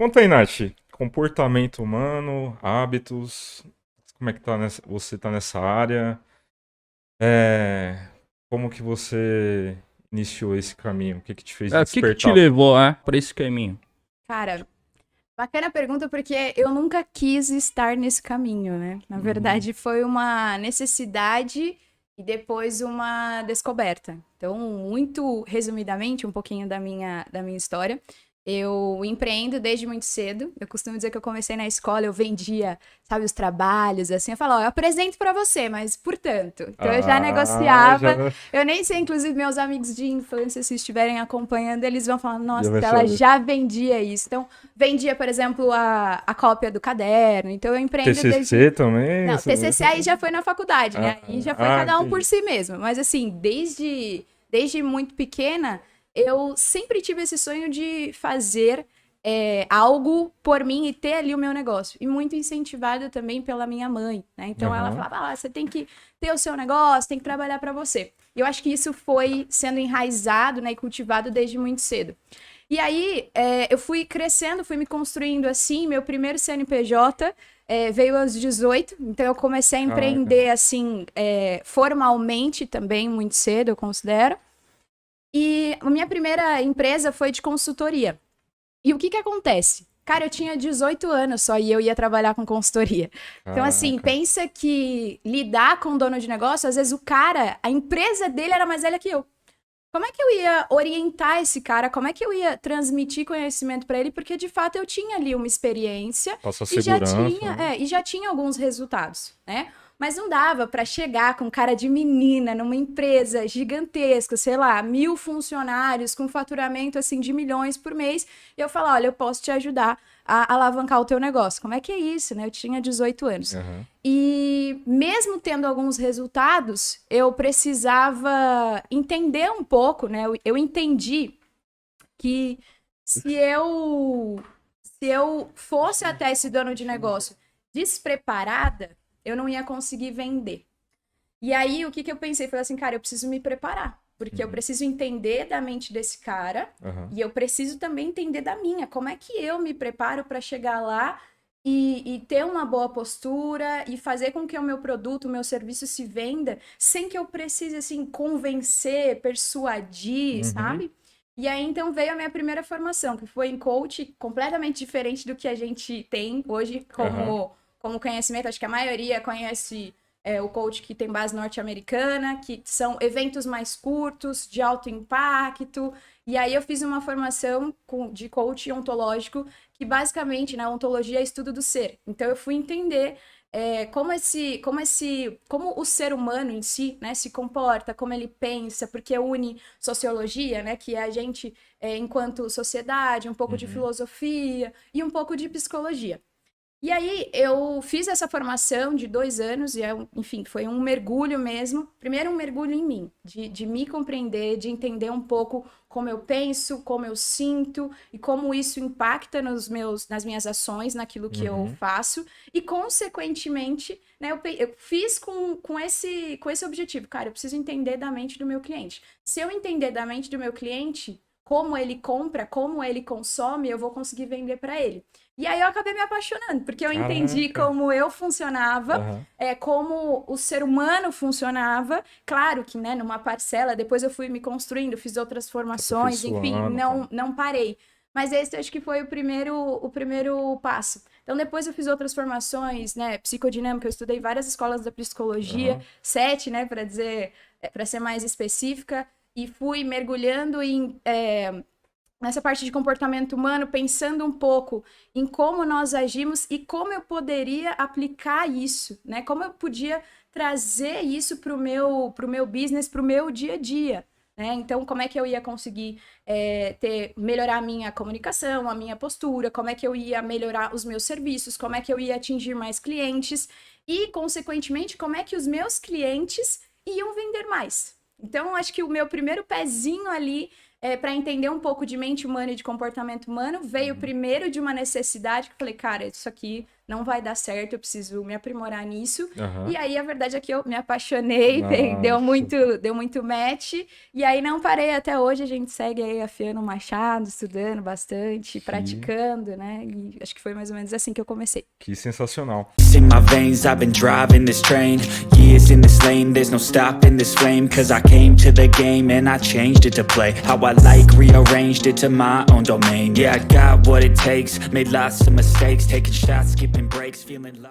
Conta aí, Nath. Comportamento humano, hábitos, como é que você tá nessa área? É, como que você iniciou esse caminho? O que que te fez O que que te despertar? levou, pra esse caminho? Cara, bacana pergunta porque eu nunca quis estar nesse caminho, né? Na verdade, foi uma necessidade e depois uma descoberta. Então, muito resumidamente, um pouquinho da minha história. Eu empreendo desde muito cedo. Eu costumo dizer que eu comecei na escola, eu vendia, sabe, os trabalhos, assim. Eu falo, ó, eu apresento pra você, mas portanto. Então, eu já Ah, negociava. já, Eu nem sei, inclusive, meus amigos de infância, se estiverem acompanhando, eles vão falar, já nossa, vai ela saber. já vendia isso. Então, vendia, por exemplo, a cópia do caderno. Então, eu empreendo desde. TCC também? Não, TCC aí já foi na faculdade, né? Aí já foi cada um por Entendi. si mesmo. Mas, assim, desde muito pequena, eu sempre tive esse sonho de fazer algo por mim e ter ali o meu negócio. E muito incentivada também pela minha mãe, né? Então, ela Aham. falava, você tem que ter o seu negócio, tem que trabalhar para você. E eu acho que isso foi sendo enraizado, né, e cultivado desde muito cedo. E aí, eu fui crescendo, fui me construindo assim. Meu primeiro CNPJ veio aos 18, então eu comecei a Caraca. empreender assim, formalmente também, muito cedo, eu considero. E a minha primeira empresa foi de consultoria. E o que que acontece? Cara, eu tinha 18 anos só e eu ia trabalhar com consultoria. Então, assim, Caraca. pensa que lidar com o dono de negócio, às vezes o cara, a empresa dele era mais velha que eu. Como é que eu ia orientar esse cara? Como é que eu ia transmitir conhecimento para ele? Porque de fato eu tinha ali uma experiência Passa e já segurança, tinha, né? e já tinha alguns resultados, né? Mas não dava para chegar com cara de menina numa empresa gigantesca, sei lá, 1.000 funcionários com faturamento assim de milhões por mês, e eu falar, olha, eu posso te ajudar a alavancar o teu negócio. Como é que é isso, né? Eu tinha 18 anos. Aham. E mesmo tendo alguns resultados, eu precisava entender um pouco, né? Eu entendi que se eu se eu fosse até esse dono de negócio despreparada, eu não ia conseguir vender. E aí, o que que eu pensei? Falei assim, cara, eu preciso me preparar, porque eu Uhum. preciso entender da mente desse cara Aham. e eu preciso também entender da minha. Como é que eu me preparo para chegar lá e ter uma boa postura e fazer com que o meu produto, o meu serviço se venda sem que eu precise, assim, convencer, persuadir, Uhum. sabe? E aí, então, veio a minha primeira formação, que foi em coach, completamente diferente do que a gente tem hoje Aham. como conhecimento. Acho que a maioria conhece o coach que tem base norte-americana, que são eventos mais curtos, de alto impacto. E aí eu fiz uma formação de coach ontológico, que basicamente, na ontologia é estudo do ser. Então eu fui entender como o ser humano em si, né, se comporta, como ele pensa, porque une sociologia, né, que é a gente enquanto sociedade, um pouco de Uhum. filosofia e um pouco de psicologia. E aí eu fiz essa formação de 2 anos, e enfim, foi um mergulho mesmo. Primeiro um mergulho em mim, de me compreender, de entender um pouco como eu penso, como eu sinto e como isso impacta nas minhas ações, naquilo que eu Uhum. faço. E, consequentemente, né, eu fiz com esse objetivo. Cara, eu preciso entender da mente do meu cliente. Se eu entender da mente do meu cliente, como ele compra, como ele consome, eu vou conseguir vender para ele. E aí eu acabei me apaixonando, porque eu entendi Caraca. como eu funcionava, Aham. como o ser humano funcionava. Claro que, né, numa parcela, depois eu fui me construindo, fiz outras Se formações, enfim, aperfeiçoando, tá? não parei. Mas esse acho que foi o primeiro passo. Então depois eu fiz outras formações, né, psicodinâmica, eu estudei várias escolas da psicologia, Aham. 7, né, para dizer, para ser mais específica, e fui mergulhando nessa parte de comportamento humano, pensando um pouco em como nós agimos e como eu poderia aplicar isso, né? Como eu podia trazer isso para o meu business, para o meu dia a dia. Né? Então, como é que eu ia conseguir melhorar a minha comunicação, a minha postura, como é que eu ia melhorar os meus serviços, como é que eu ia atingir mais clientes e, consequentemente, como é que os meus clientes iam vender mais. Então, acho que o meu primeiro pezinho ali para entender um pouco de mente humana e de comportamento humano, veio Uhum. primeiro de uma necessidade que eu falei, cara, isso aqui não vai dar certo, eu preciso me aprimorar nisso. Aham. E aí, a verdade é que eu me apaixonei, deu Nossa. muito match, e aí não parei até hoje, a gente segue aí afiando o machado, estudando bastante, praticando, né? E acho que foi mais ou menos assim que eu comecei. Que sensacional. In my veins, I've been driving this train. Years in this lane, there's no stopping this flame. Cause I came to the game and I changed it to play how I like, rearranged it to my own domain. Yeah, I got what it takes, made lots of mistakes, taking shots, skipping breaks, feeling love.